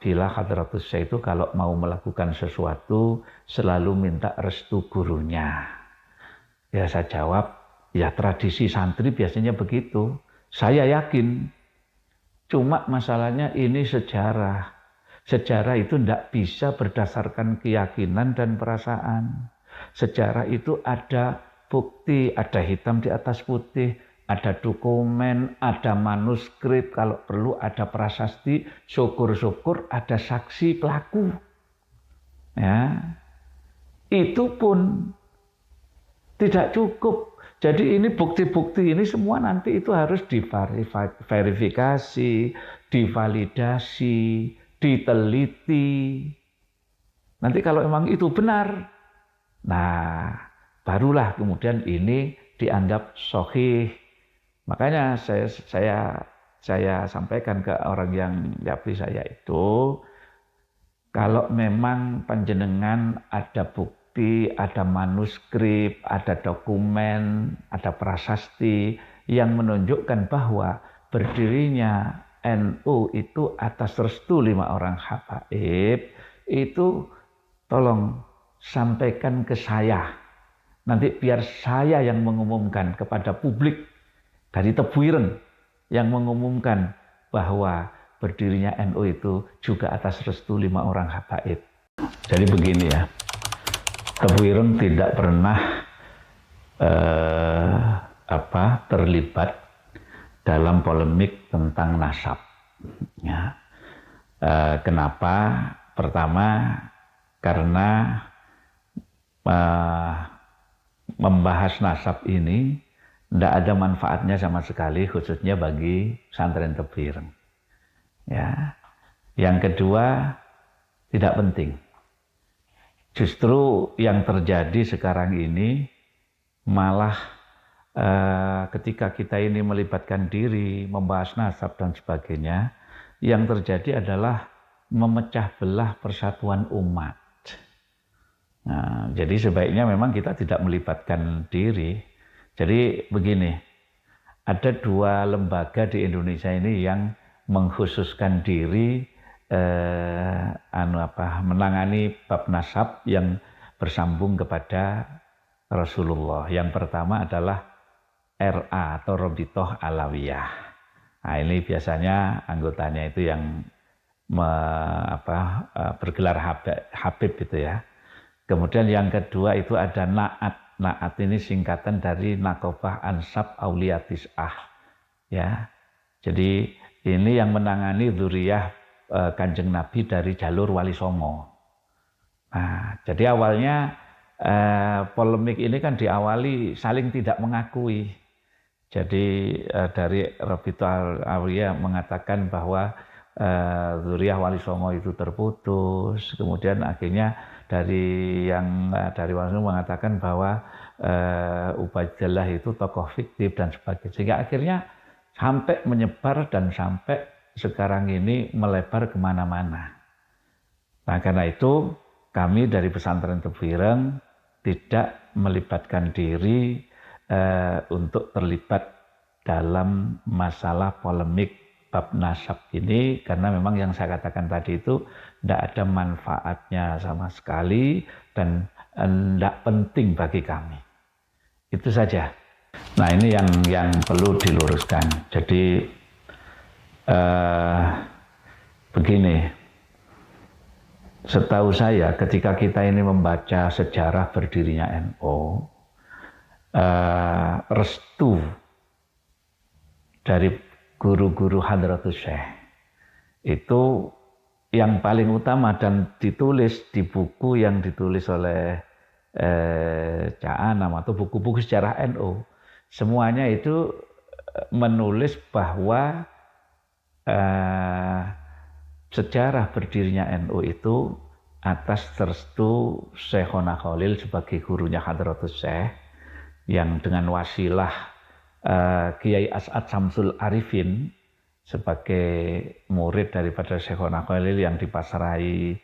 bila Hadratus Syekh itu kalau mau melakukan sesuatu selalu minta restu gurunya. Ya saya jawab, ya tradisi santri biasanya begitu. Saya yakin, cuma masalahnya ini sejarah. Sejarah itu tidak bisa berdasarkan keyakinan dan perasaan. Sejarah itu ada bukti, ada hitam di atas putih, ada dokumen, ada manuskrip, kalau perlu ada prasasti, syukur-syukur ada saksi pelaku. Ya, itu pun tidak cukup. Jadi ini bukti-bukti ini semua nanti itu harus diverifikasi, divalidasi, diteliti. Nanti kalau memang itu benar, nah barulah kemudian ini dianggap sahih. Makanya saya sampaikan ke orang yang japri saya itu, kalau memang panjenengan ada bukti, ada manuskrip, ada dokumen, ada prasasti yang menunjukkan bahwa berdirinya NU itu atas restu 5 orang habaib, itu tolong sampaikan ke saya. Nanti biar saya yang mengumumkan kepada publik dari Tebu Ireng, yang mengumumkan bahwa berdirinya NU itu juga atas restu 5 orang habaib. Jadi begini ya, Tebu Ireng tidak pernah terlibat dalam polemik tentang nasab. Ya. Kenapa? Pertama, karena membahas nasab ini tidak ada manfaatnya sama sekali, khususnya bagi pesantren Tebu Ireng. Ya. Yang kedua, tidak penting. Justru yang terjadi sekarang ini malah ketika kita ini melibatkan diri, membahas nasab dan sebagainya, yang terjadi adalah memecah belah persatuan umat. Nah, jadi sebaiknya memang kita tidak melibatkan diri. Jadi begini, ada 2 lembaga di Indonesia ini yang mengkhususkan diri menangani bab nasab yang bersambung kepada Rasulullah. Yang pertama adalah RA atau Robitoh Alawiyah. Nah, ini biasanya anggotanya itu yang bergelar Habib gitu ya. Kemudian yang kedua itu ada Naat. Naat ini singkatan dari Nakobah Ansab Aulia Tis'ah. Ya. Jadi ini yang menangani dzuriyah Kanjeng Nabi dari jalur Wali Songo. Nah, jadi awalnya polemik ini kan diawali saling tidak mengakui. Jadi dari Robito Alawiyah mengatakan bahwa dzuriyah Wali Songo itu terputus. Kemudian akhirnya dari Wali Songo mengatakan bahwa Ubaidillah itu tokoh fiktif dan sebagainya. Sehingga akhirnya sampai menyebar dan sampai sekarang ini melebar kemana-mana. Nah, karena itu kami dari pesantren Tebu Ireng tidak melibatkan diri untuk terlibat dalam masalah polemik bab nasab ini, karena memang yang saya katakan tadi itu tidak ada manfaatnya sama sekali dan tidak penting bagi kami. Itu saja. Nah, ini yang perlu diluruskan. Jadi begini, setahu saya ketika kita ini membaca sejarah berdirinya NU, restu dari guru-guru Hadratus Syekh itu yang paling utama dan ditulis di buku yang ditulis oleh Cak Anam atau buku-buku sejarah NU, semuanya itu menulis bahwa sejarah berdirinya NU itu atas restu Syekhona Khalil sebagai gurunya Hadratus Syekh, yang dengan wasilah Kiai As'ad Samsul Arifin sebagai murid daripada Syekhona Khalil yang dipasrahi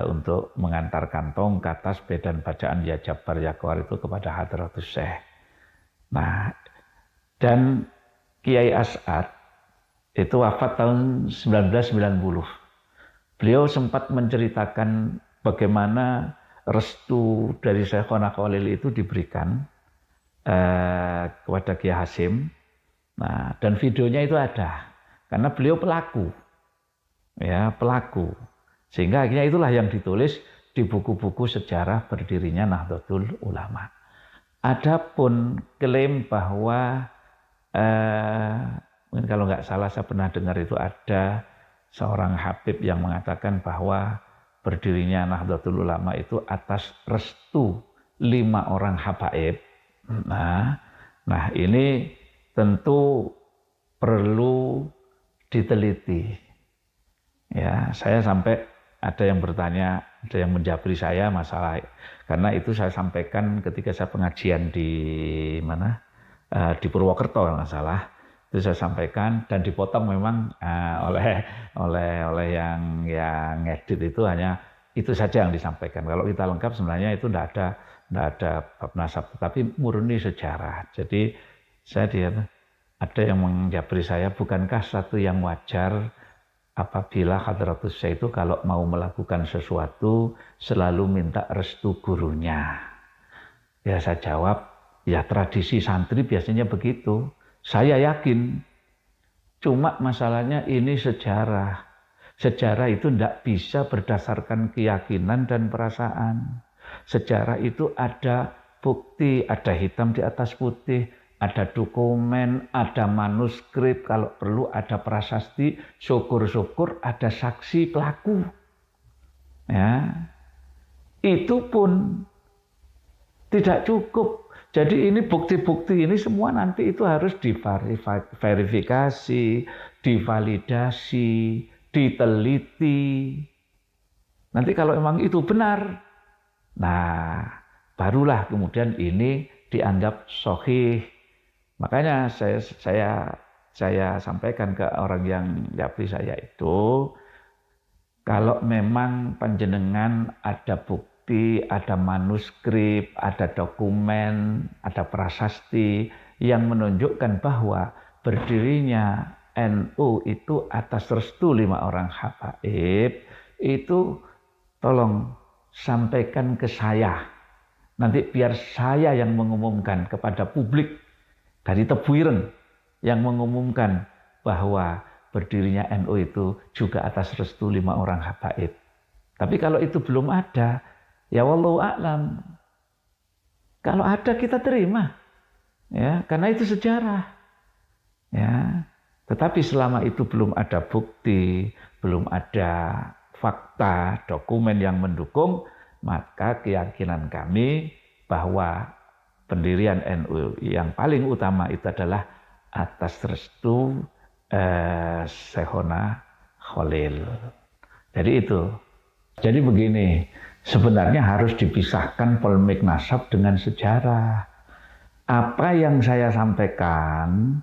untuk mengantarkan tongkat, tasbih dan bacaan Ya Jabbar Ya Qahar itu kepada Hadratus Syekh. Nah, dan Kiai As'ad itu wafat tahun 1990. Beliau sempat menceritakan bagaimana restu dari Syekhona Khalil itu diberikan kepada Kiai Hasim. Nah, dan videonya itu ada, karena beliau pelaku, ya pelaku. Sehingga akhirnya itulah yang ditulis di buku-buku sejarah berdirinya Nahdlatul Ulama. Adapun klaim bahwa mungkin kalau nggak salah saya pernah dengar itu ada seorang Habib yang mengatakan bahwa berdirinya Nahdlatul Ulama itu atas restu 5 orang habaib. Nah ini tentu perlu diteliti. Ya, saya sampai ada yang bertanya, ada yang menjabri saya masalah, karena itu saya sampaikan ketika saya pengajian di mana, di Purwokerto kalau nggak salah. Itu saya sampaikan dan dipotong memang oleh yang ngedit itu, hanya itu saja yang disampaikan. Kalau kita lengkap sebenarnya itu tidak ada bab nasab, tapi murni sejarah. Jadi ada yang menjabri saya, bukankah satu yang wajar apabila Hadratus Syekh itu kalau mau melakukan sesuatu selalu minta restu gurunya? Ya saya jawab, ya tradisi santri biasanya begitu. Saya yakin, cuma masalahnya ini sejarah. Sejarah itu tidak bisa berdasarkan keyakinan dan perasaan. Sejarah itu ada bukti, ada hitam di atas putih, ada dokumen, ada manuskrip, kalau perlu ada prasasti, syukur-syukur ada saksi pelaku. Ya, itu pun tidak cukup. Jadi ini bukti-bukti ini semua nanti itu harus diverifikasi, divalidasi, diteliti. Nanti kalau memang itu benar, nah barulah kemudian ini dianggap sahih. Makanya saya sampaikan ke orang yang japri saya itu, kalau memang panjenengan ada bukti, ada manuskrip, ada dokumen, ada prasasti yang menunjukkan bahwa berdirinya NU itu atas restu 5 orang habaib, itu tolong sampaikan ke saya. Nanti biar saya yang mengumumkan kepada publik dari Tebuireng, yang mengumumkan bahwa berdirinya NU itu juga atas restu 5 orang habaib. Tapi kalau itu belum ada, ya wallahu a'lam. Kalau ada kita terima, ya, karena itu sejarah. Ya, tetapi selama itu belum ada bukti, belum ada fakta, dokumen yang mendukung, maka keyakinan kami bahwa pendirian NU yang paling utama itu adalah atas restu Syekhona Khalil. Jadi itu. Jadi begini, sebenarnya harus dipisahkan polemik nasab dengan sejarah. Apa yang saya sampaikan,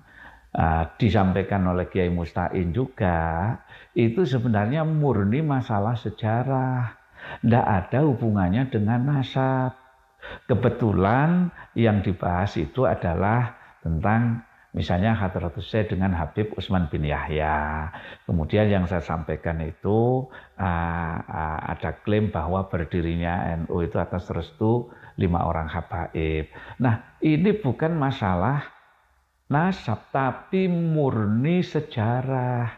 disampaikan oleh Kiai Musta'in juga, itu sebenarnya murni masalah sejarah. Tidak ada hubungannya dengan nasab. Kebetulan yang dibahas itu adalah tentang misalnya Hadratus Syekh dengan Habib Utsman bin Yahya. Kemudian yang saya sampaikan itu ada klaim bahwa berdirinya NU itu atas restu 5 orang habaib. Nah, ini bukan masalah nasab, tapi murni sejarah.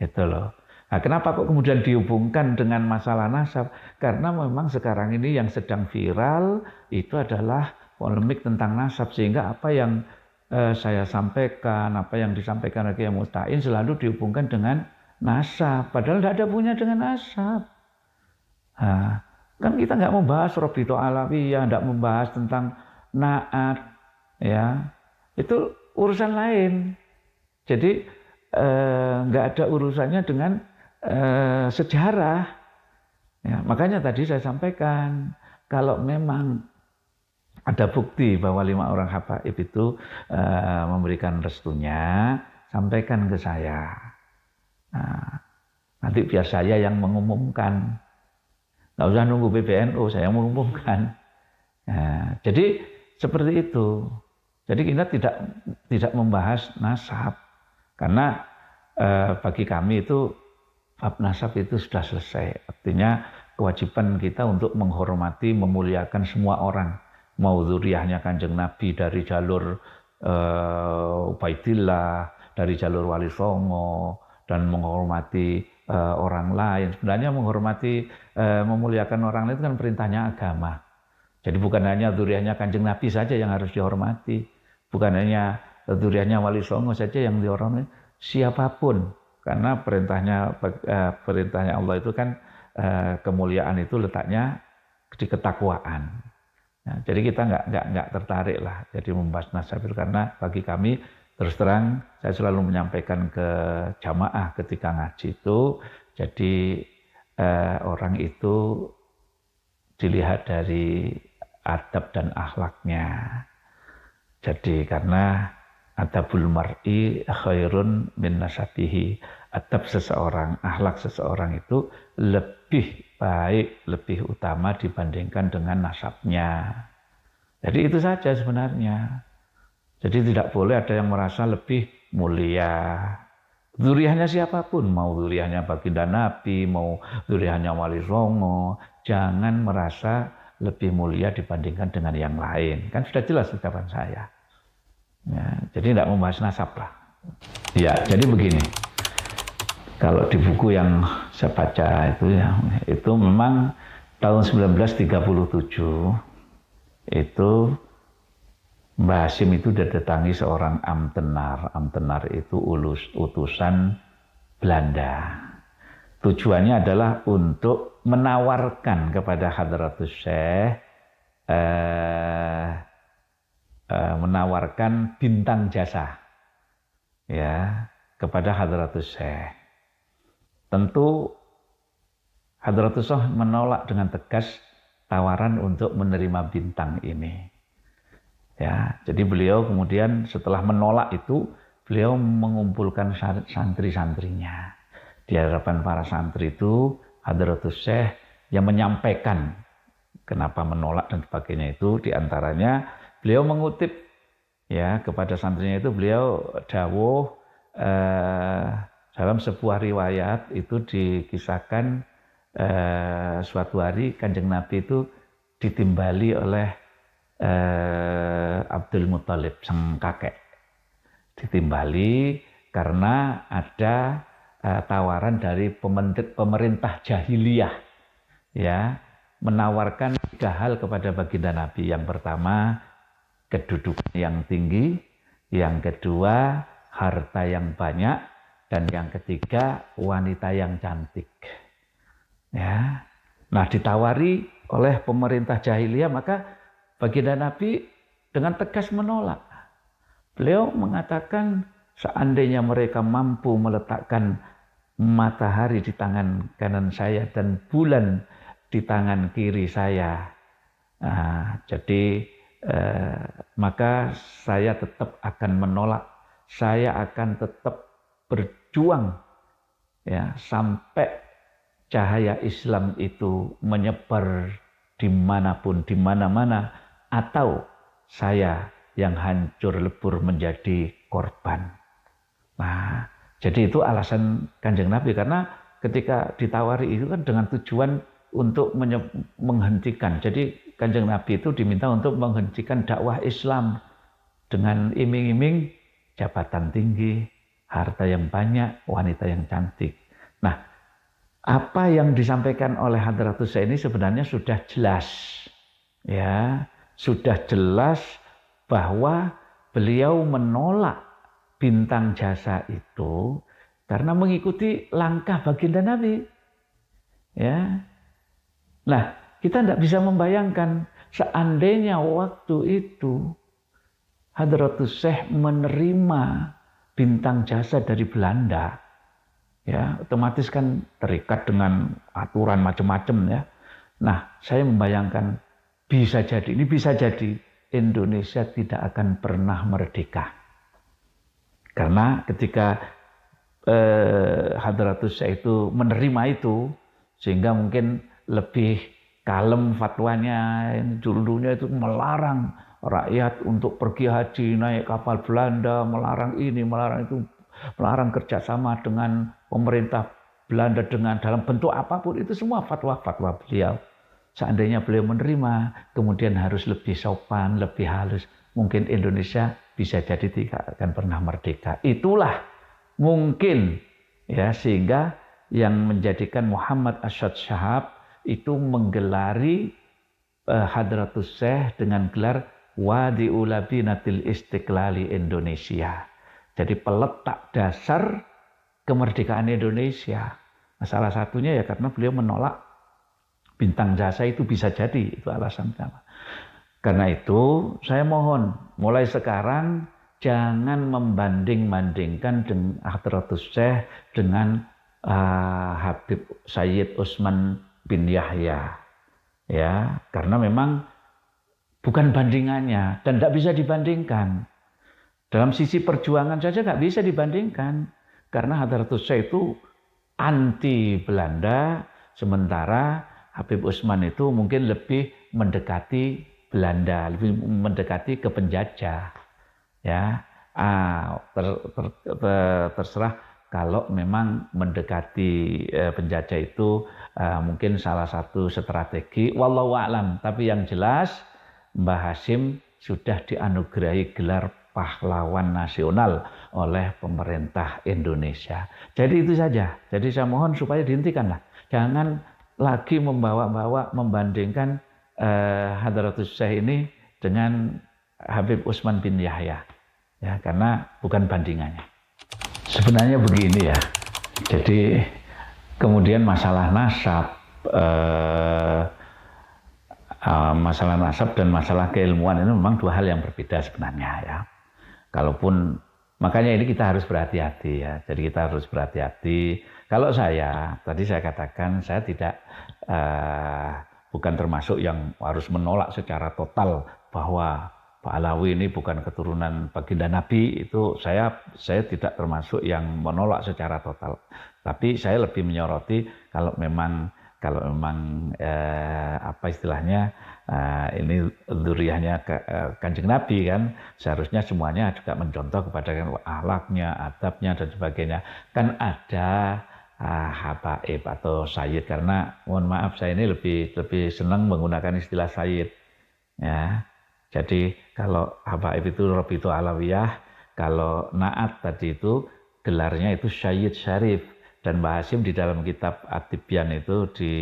Itu loh. Nah, kenapa kok kemudian dihubungkan dengan masalah nasab? Karena memang sekarang ini yang sedang viral itu adalah polemik tentang nasab, sehingga apa yang saya sampaikan, apa yang disampaikan oleh Kiai Musta'in selalu dihubungkan dengan nasab, padahal tidak ada hubungannya dengan nasab. Nah, kan kita nggak membahas Robito Alawiyah, nggak membahas tentang naat, ya itu urusan lain. Jadi nggak ada urusannya dengan sejarah. Ya, makanya tadi saya sampaikan, kalau memang ada bukti bahwa 5 orang habaib itu memberikan restunya, sampaikan ke saya. Nah, nanti biar saya yang mengumumkan. Nggak usah nunggu PBNU, saya yang mengumumkan. Nah, jadi seperti itu. Jadi kita tidak membahas nasab. Karena bagi kami itu bab nasab itu sudah selesai. Artinya kewajiban kita untuk menghormati, memuliakan semua orang. Mau zuriyahnya Kanjeng Nabi dari jalur Ubaidillah, dari jalur Wali Songo, dan menghormati orang lain. Sebenarnya menghormati, memuliakan orang lain itu kan perintahnya agama. Jadi bukan hanya zuriyahnya Kanjeng Nabi saja yang harus dihormati. Bukan hanya zuriyahnya Wali Songo saja yang dihormati. Siapapun. Karena perintahnya Allah itu kan kemuliaan itu letaknya di ketakwaan. Nah, jadi kita nggak tertarik lah jadi membahas nasab itu, karena bagi kami terus terang saya selalu menyampaikan ke jamaah ketika ngaji itu, jadi orang itu dilihat dari adab dan akhlaknya. Jadi karena adabul mar'i khairun min nasabihi. Adab seseorang, akhlak seseorang itu lebih baik, lebih utama dibandingkan dengan nasabnya. Jadi itu saja sebenarnya. Jadi tidak boleh ada yang merasa lebih mulia. Zuriyahnya siapapun, mau zuriyahnya baginda Nabi, mau zuriyahnya Wali Songo, jangan merasa lebih mulia dibandingkan dengan yang lain. Kan sudah jelas ucapan saya. Ya, jadi tidak membahas nasab lah. Ya, jadi begini. Kalau di buku yang saya baca itu ya, itu memang tahun 1937 itu Mbah Hashim itu didatangi seorang amtenar. Amtenar itu utusan Belanda. Tujuannya adalah untuk menawarkan kepada Hadratus Syekh, menawarkan bintang jasa ya kepada Hadratus Syekh. Tentu Hadratus Syekh menolak dengan tegas tawaran untuk menerima bintang ini. Ya, jadi beliau kemudian setelah menolak itu, beliau mengumpulkan santri-santrinya. Di hadapan para santri itu, Hadratus Syekh yang menyampaikan kenapa menolak dan sebagainya itu, diantaranya beliau mengutip ya kepada santrinya itu, beliau dawuh dalam sebuah riwayat itu dikisahkan suatu hari Kanjeng Nabi itu ditimbali oleh Abdul Muthalib sang kakek. Ditimbali karena ada tawaran dari pemerintah jahiliyah ya, menawarkan 3 hal kepada baginda Nabi. Yang pertama, kedudukan yang tinggi, yang kedua, harta yang banyak, dan yang ketiga, wanita yang cantik. Ya. Nah, ditawari oleh pemerintah jahiliyah, maka baginda Nabi dengan tegas menolak. Beliau mengatakan, seandainya mereka mampu meletakkan matahari di tangan kanan saya dan bulan di tangan kiri saya, maka saya tetap akan menolak. Saya akan tetap berjuang ya sampai cahaya Islam itu menyebar dimanapun, di mana-mana, atau saya yang hancur lebur menjadi korban. Nah, jadi itu alasan Kanjeng Nabi, karena ketika ditawari itu kan dengan tujuan untuk menghentikan. Jadi Kanjeng Nabi itu diminta untuk menghentikan dakwah Islam dengan iming-iming jabatan tinggi, harta yang banyak, wanita yang cantik. Nah, apa yang disampaikan oleh Hadratus Syekh ini sebenarnya sudah jelas. Ya, sudah jelas bahwa beliau menolak bintang jasa itu karena mengikuti langkah baginda Nabi. Ya. Nah, kita tidak bisa membayangkan seandainya waktu itu Hadratus Syekh menerima bintang jasa dari Belanda, ya otomatis kan terikat dengan aturan macam-macam ya. Nah, saya membayangkan bisa jadi Indonesia tidak akan pernah merdeka. Karena ketika Hadratus Syekh itu menerima itu, sehingga mungkin lebih kalem fatwanya. Dulunya itu melarang rakyat untuk pergi haji naik kapal Belanda, melarang ini, melarang itu, melarang kerjasama dengan pemerintah Belanda dengan dalam bentuk apapun, itu semua fatwa-fatwa beliau. Seandainya beliau menerima, kemudian harus lebih sopan, lebih halus, mungkin Indonesia bisa jadi tidak akan pernah merdeka. Itulah mungkin ya, sehingga yang menjadikan Muhammad Arsyad Syihab itu menggelari Hadratus Syekh dengan gelar Wadi'u Labinatil Istiqlali Indonesia. Jadi peletak dasar kemerdekaan Indonesia. Nah, salah satunya ya karena beliau menolak bintang jasa, itu bisa jadi itu alasan utama. Karena itu saya mohon mulai sekarang jangan membanding-bandingkan dengan Hadratus Syekh dengan Habib Sayyid Utsman bin Yahya. Ya, karena memang bukan bandingannya dan tidak bisa dibandingkan. Dalam sisi perjuangan saja nggak bisa dibandingkan. Karena Hadratus Syekh itu anti Belanda, sementara Habib Utsman itu mungkin lebih mendekati Belanda, lebih mendekati ke penjajah. Ya, terserah kalau memang mendekati penjajah itu mungkin salah satu strategi. Wallahu a'lam. Tapi yang jelas Mbah Hashim sudah dianugerahi gelar pahlawan nasional oleh pemerintah Indonesia. Jadi itu saja. Jadi saya mohon supaya dihentikanlah. Jangan lagi membawa-bawa membandingkan Hadratus Syekh ini dengan Habib Utsman bin Yahya. Ya, karena bukan bandingannya. Sebenarnya begini ya. Jadi kemudian masalah nasab dan masalah keilmuan ini memang dua hal yang berbeda sebenarnya ya. Kalaupun makanya ini kita harus berhati-hati ya. Jadi kita harus berhati-hati. Kalau saya tadi saya katakan saya tidak bukan termasuk yang harus menolak secara total bahwa Pak Alawi ini bukan keturunan baginda Nabi. Itu saya tidak termasuk yang menolak secara total. Tapi saya lebih menyoroti kalau memang apa istilahnya ini dzurriyyahnya Kanjeng Nabi kan, seharusnya semuanya juga mencontoh kepada akhlaknya, adabnya dan sebagainya. Kan ada habaib atau sayyid, karena mohon maaf saya ini lebih senang menggunakan istilah sayyid ya. Jadi kalau habaib itu Rabithah Alawiyah, kalau naat tadi itu gelarnya itu Sayyid Syarif. Dan Mbah Hashim di dalam kitab At-Tibyan itu di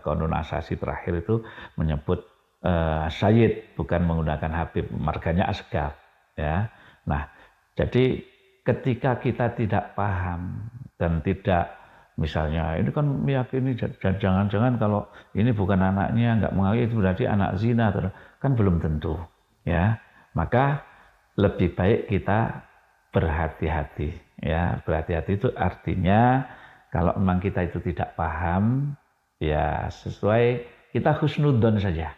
Qanun Asasi terakhir itu menyebut Sayyid, bukan menggunakan Habib, marganya Asgaf ya. Nah, jadi ketika kita tidak paham dan tidak, misalnya ini kan meyakini jangan-jangan kalau ini bukan anaknya, nggak mengakui itu berarti anak zina, kan belum tentu ya. Maka lebih baik kita berhati-hati. Ya, berhati-hati itu artinya kalau memang kita itu tidak paham, ya sesuai kita husnudzon saja.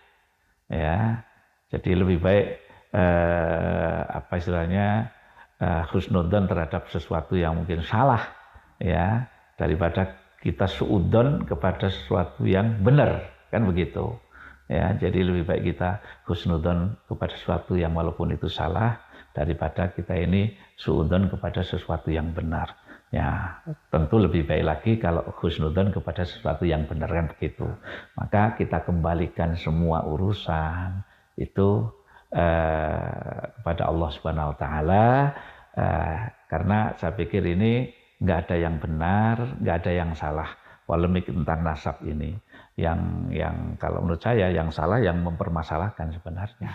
Ya, jadi lebih baik apa istilahnya husnudzon terhadap sesuatu yang mungkin salah, ya, daripada kita suudzon kepada sesuatu yang benar, kan begitu. Ya, jadi lebih baik kita husnudzon kepada sesuatu yang walaupun itu salah, daripada kita ini suudzon kepada sesuatu yang benar. Ya, tentu lebih baik lagi kalau husnudzon kepada sesuatu yang benar, kan begitu. Maka kita kembalikan semua urusan itu kepada Allah Subhanahu wa taala, karena saya pikir ini nggak ada yang benar, nggak ada yang salah. Polemik tentang nasab ini yang kalau menurut saya yang salah yang mempermasalahkan sebenarnya.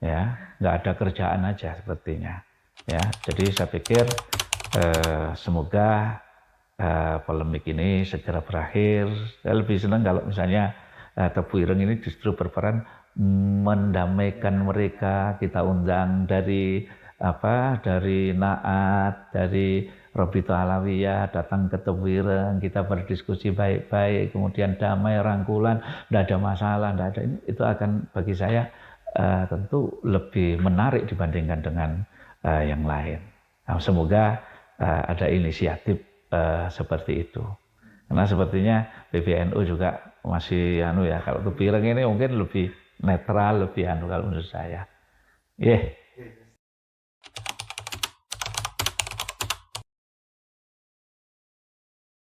Ya, nggak ada kerjaan aja sepertinya. Ya, jadi saya pikir semoga polemik ini segera berakhir. Saya lebih senang kalau misalnya Tebu Ireng ini justru berperan mendamaikan mereka. Kita undang dari Naat, dari Rabithah Alawiyah datang ke Tebu Ireng, kita berdiskusi baik-baik, kemudian damai, rangkulan, tidak ada masalah, tidak ada ini, itu akan bagi saya tentu lebih menarik dibandingkan dengan yang lain. Nah, semoga ada inisiatif seperti itu. Karena sepertinya PBNU juga masih kalau Tebu Ireng ini mungkin lebih netral, lebih kalau menurut saya.